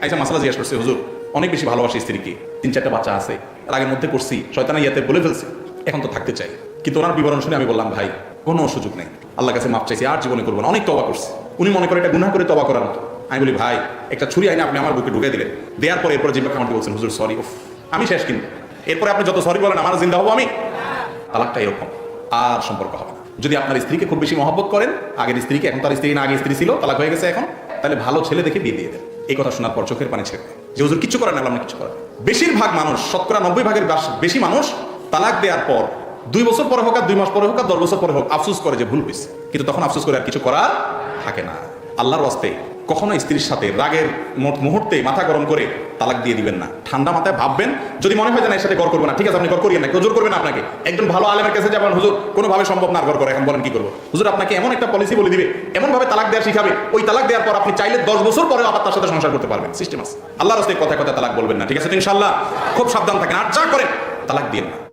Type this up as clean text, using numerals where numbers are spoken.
আইসা মাসালা জিজ্ঞাসা করছে, হুজুর অনেক বেশি ভালোবাসি স্ত্রীকে, 3-4টা বাচ্চা আছে, রাগের মধ্যে করছি, শয়তানা ইয়াতে বলে ফেলছে, এখন তো থাকতে চাই। কিন্তু ওনার বিবরণ শুনে আমি বললাম, ভাই কোনো সুযোগ নেই, আল্লাহর কাছে মাপ চাইছি, আর জীবনে করবো না, অনেক তওবা করছি। উনি মনে করে এটা গুনাহ করে তওবা করার মতো। আমি বলি, ভাই একটা ছুরি আইনে আপনি আমার বুকে ঢুকে দিলেন, দেওয়ার পরে এরপরে জিম্বা কামাতে বলছেন, হুজুর সরি, আমি শেষ। কিন্তু এরপরে আপনি যত সরি বলেন আমার জিন্দা হবো আমি। তালাকটা এরকম, আর সম্পর্ক হবে না। যদি আপনার স্ত্রীকে খুব বেশি মহব্বত করেন, আগের স্ত্রীকে, এখন তার স্ত্রী না, আগে স্ত্রী ছিল, তালাক হয়ে গেছে এখন, তাহলে ভালো ছেলে দেখে বিয়ে দিয়ে দেন। এই কথা শোনার পর চোখের পানি ছেড়ে দেয় যে হুজুর কিছু করেন না, আমরা কিছু করেন। বেশিরভাগ মানুষ, শতকরা 90% বেশি মানুষ তালাক দেওয়ার পর 2 বছর পরে হোক আর 2 মাস পরে হোক আর 10 বছর পরে হোক আফসোস করে যে ভুল হয়েছে, কিন্তু তখন আফসোস করে আর কিছু করার থাকে না। আল্লাহর ওয়াস্তে কখনো স্ত্রীর সাথে রাগের মুহূর্তে মাথা গরম করে তালাক দিয়ে দিবেন না। ঠান্ডা মাথায় ভাববেন, যদি মনে হয় যে না এর সাথে গড় করবো না, ঠিক আছে আপনি গড় করিয়েন না, কেউ জোর করবেন আপনাকে। একজন ভালো আলেমের কাছে যাবেন, হুজুর কোনোভাবে সম্ভব না গড় করে, এখন বলেন কি করবো? হুজুর আপনাকে এমন একটা পলিসি বলে দিবে, এমন ভাবে তালাক দেওয়া শিখাবে, ওই তালাক দেওয়ার পর আপনি চাইলে 10 বছর পরে আবার তার সাথে সংসার করতে পারবেন। সিস্টেম আছে। আল্লাহর রাস্তায় কথায় কথায় তালাক বলবেন না, ঠিক আছে তো ইনশাআল্লাহ? খুব সাবধান থাকেন, আর যা করেন তালাক দিয়েন না।